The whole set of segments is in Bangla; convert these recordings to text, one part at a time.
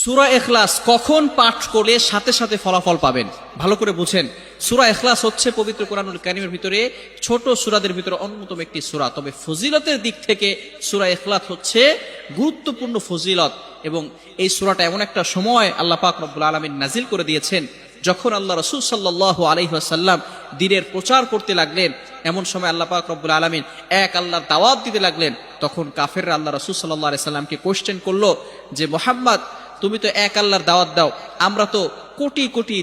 সূরা ইখলাস কখন পাঠ করলে সাথে সাথে ফলাফল পাবেন, ভালো করে বুঝেন। সূরা ইখলাস হচ্ছে পবিত্র কোরআনুল কারীমের ভিতরে ছোট সূরাদের ভিতরে অন্যতম একটি সূরা। তবে ফজিলতের দিক থেকে সূরা ইখলাস হচ্ছে গুরুত্বপূর্ণ ফজিলত, এবং এই সূরাটা এমন একটা সময় আল্লাহ পাক রব্বুল আলামিন নাজিল করে দিয়েছেন যখন আল্লাহ রাসূল সাল্লাল্লাহু আলাইহি ওয়াসাল্লাম দ্বীনের প্রচার করতে লাগলেন। এমন সময় আল্লাহ পাক রব্বুল আলামিন এক আল্লাহর দাওয়াত দিতে লাগলেন। তখন কাফেররা আল্লাহ রাসূল সাল্লাল্লাহু আলাইহি সাল্লামকে কোশ্চেন করলো যে মুহাম্মদ, তুমি তো এক আল্লাহর দাওয়াত দাও, আমরা তো কোটি কোটি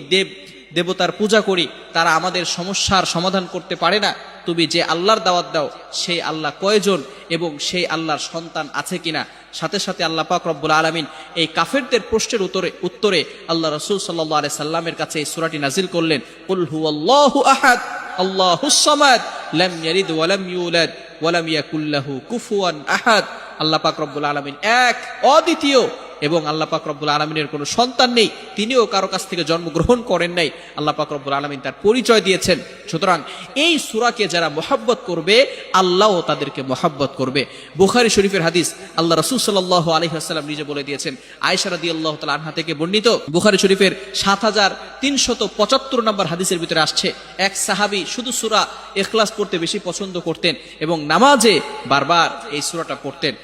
দেবতার পূজা করি, তারা আমাদের সমস্যার সমাধান করতে পারে না। তুমি যে আল্লাহর দাওয়াত দাও সেই আল্লাহ কয়জন এবং সেই আল্লাহর সন্তান আছে কিনা? সাথে সাথে আল্লাহ পাক রব্বুল আলামিন এই কাফেরদের প্রশ্নের উত্তরে আল্লাহ রাসূল সাল্লাল্লাহু আলাইহি সাল্লামের কাছে এই সূরাটি নাজিল করলেন, কুল হুয়াল্লাহু আহাদ আল্লাহুস সামাদ লাম ইয়ালিদ ওয়া লাম ইউলাদ ওয়া লাম ইয়াকুল লাহু কুফুয়ান আহাদ। আল্লাহ পাক রব্বুল আলামিন এক, অদ্বিতীয়, এবং আল্লাহ পাক রব্বুল আলামিনের কোনো সন্তান নেই, তিনিও কারো কাছ থেকে জন্মগ্রহণ করেন নাই। আল্লাহ পাক রব্বুল আলামিন তার পরিচয় দিয়েছেন। সুতরাং এই সূরাকে যারা মহব্বত করবে, আল্লাহও তাদেরকে মহব্বত করবে। বুখারী শরীফের হাদিস, আল্লাহ রাসূল সাল্লাল্লাহু আলাইহি ওয়াসাল্লাম নিজে বলে দিয়েছেন। আয়েশা রাদিয়াল্লাহু তাআলা আনহা থেকে বর্ণিত, বুখারী শরীফের 7375 নম্বর হাদিসের ভিতরে আসছে, এক সাহাবী শুধু সূরা ইখলাস পড়তে বেশি পছন্দ করতেন এবং নামাজে বারবার এই সূরাটা পড়তেন।